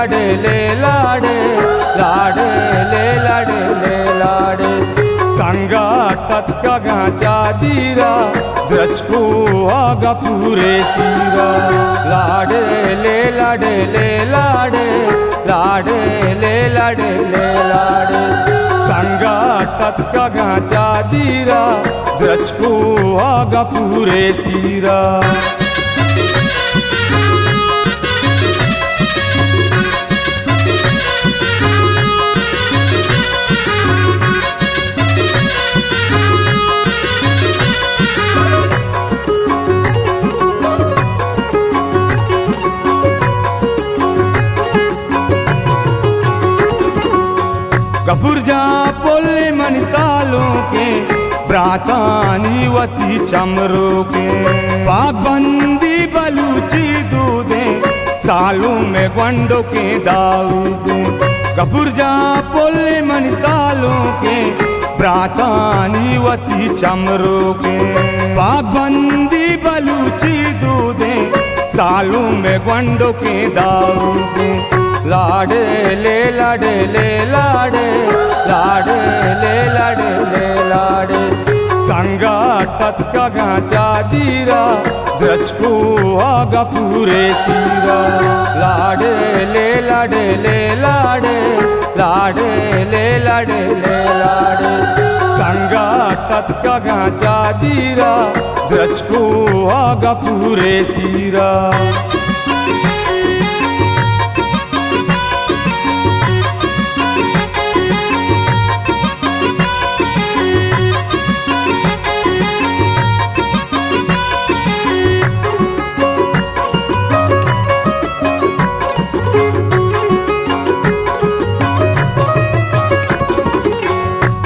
लाडे ले लाडे लाडे ले लाडे ले लाडे संगातात गाचा दीरा द्रचको आगा पूरे तीरा लाडे ले लाडे ले लाडे लाडे ले लाडे ले लाडे संगातात गाचा दीरा द्रचको आगा पूरे तीरा गपुरजा पोले मनसालों के ब्रातानी वती चमरों के पाबंदी बलूची दूधे सालों में गंडों के दाऊदे गपुरजा पोले मनसालों के ब्रातानी वती चमरों के पाबंदी बलूची दूधे सालों में गंडों के दाऊदे लाडे ले लाडे ले लाडे लाडे ले लाडे ले लाडे संगातात गाचा दीरा द्रचको आगा पूरे तीरा लाडे ले लाडे ले लाडे लाडे ले लाडे ले लाडे संगातात गाचा दीरा द्रचको आगा पूरे तीरा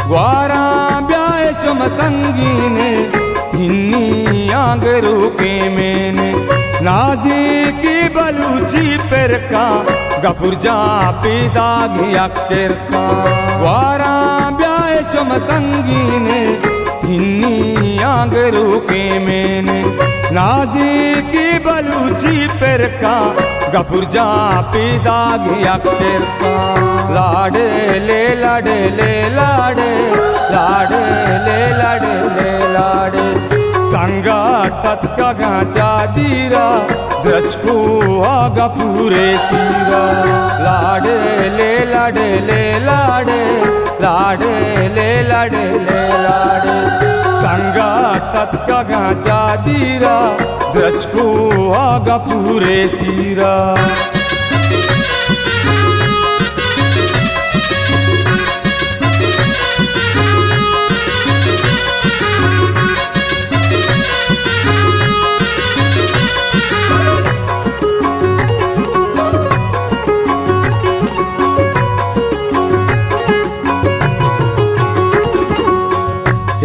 ग्वारा ब्याह चम संगीने हिन्नी आगरू के मैंने नादी की बलूची पर का गपुरजा पैदा गया करता ग्वारा ब्याह चम संगीने हिन्नी आगरू के मैंने नादी की बलूची पर का गपुरजा पैदा गया करता लाडे ले लाडे ले लाडे लाडे ले लाडे ले लाडे संगातात गाचा दीरा द्रचको आगा पूरे तीरा लाडे ले लाडे ले लाडे लाडे ले लाडे ले लाडे संगातात गाचा दीरा द्रचको आगा पूरे तीरा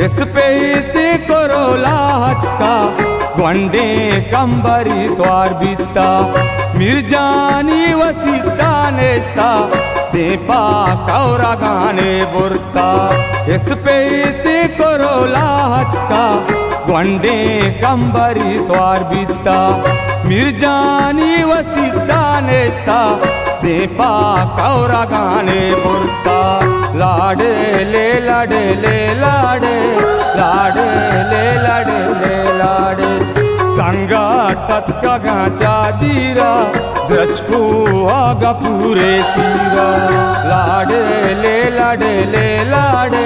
इस पे इसे करो लाहका ग्वंडे कंबरी स्वार बीता मिर्जानी वसीता नेस्ता देपा कौरा गाने बुरता इस पे इसे करो लाहका ग्वंडे कंबरी स्वार बीता मिर्जानी वसीता नेस्ता देपा कौरा गाने बुरता लाडे ले लाडे ले लाडे लाडे ले लाडे ले लाडे संगातात गाचा दीरा द्रचको आगा पूरे तीरा लाडे ले लाडे ले लाडे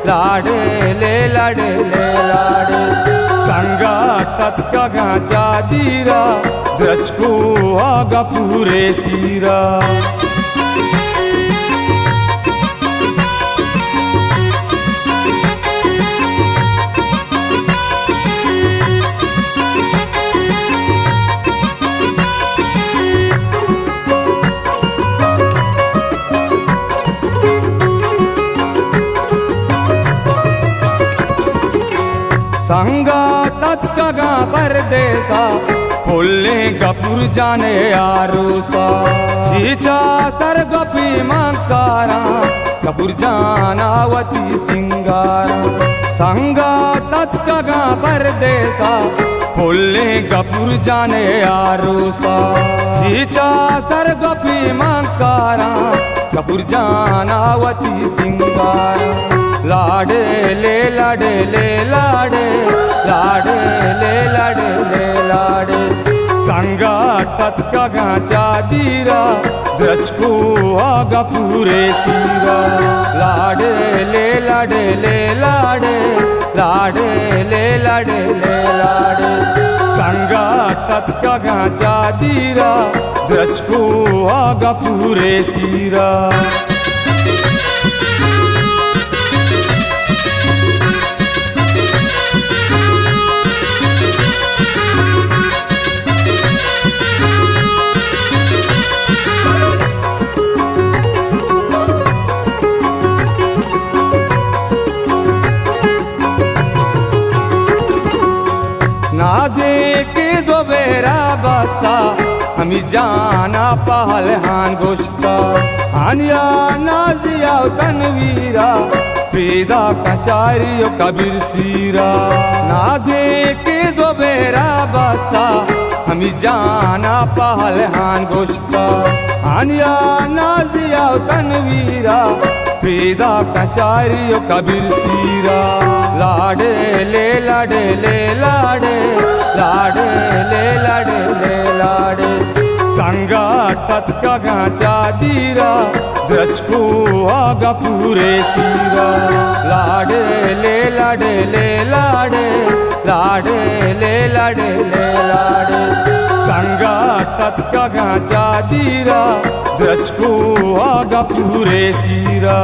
लाडे ले लाडे ले लाडे संगातात गाचा दीरा द्रचको आगा पूरे तीरा संगातात गा परदेसा फुल्ले गपुर जाने आरूसा खींचा सर गपी मंकारा गपुर जानावती सिंगारा संगातात गा परदेसा बोलले गपूर जाने आरूसा हिचा सर गपी मंकारा गपूर जानावती सिंगारा लाडे ले लाडे ले लाडे लाडे ले लाडे ले लाडे संगातात गाचा दीरा गचको आगा पूरे तीरा लाडे ले लाडे ले लाडे लाडे ले लाडे ले लाडे संगातात गाचा दीरा गचको आगा पूरे तीरा ना देखे जो बेरा बस्ता हमी जाना पहलहान गोश्ता आनिया नाजिया तनवीरा पेदा कशारियो कबीर सीरा ना देखे जो बेरा बस्ता हमी जाना पहलहान गोश्ता आनिया नाजिया तनवीरा पेदा कशारियो कबीर सीरा लाडे ले लाडे ले लाडे लाडे ले लाडे ले लाडे संगातात गाचा दीरा गचको आगा पूरे तीरा लाडे ले लाडे ले लाडे लाडे ले लाडे ले लाडे संगातात गाचा दीरा गचको आगा पूरे तीरा।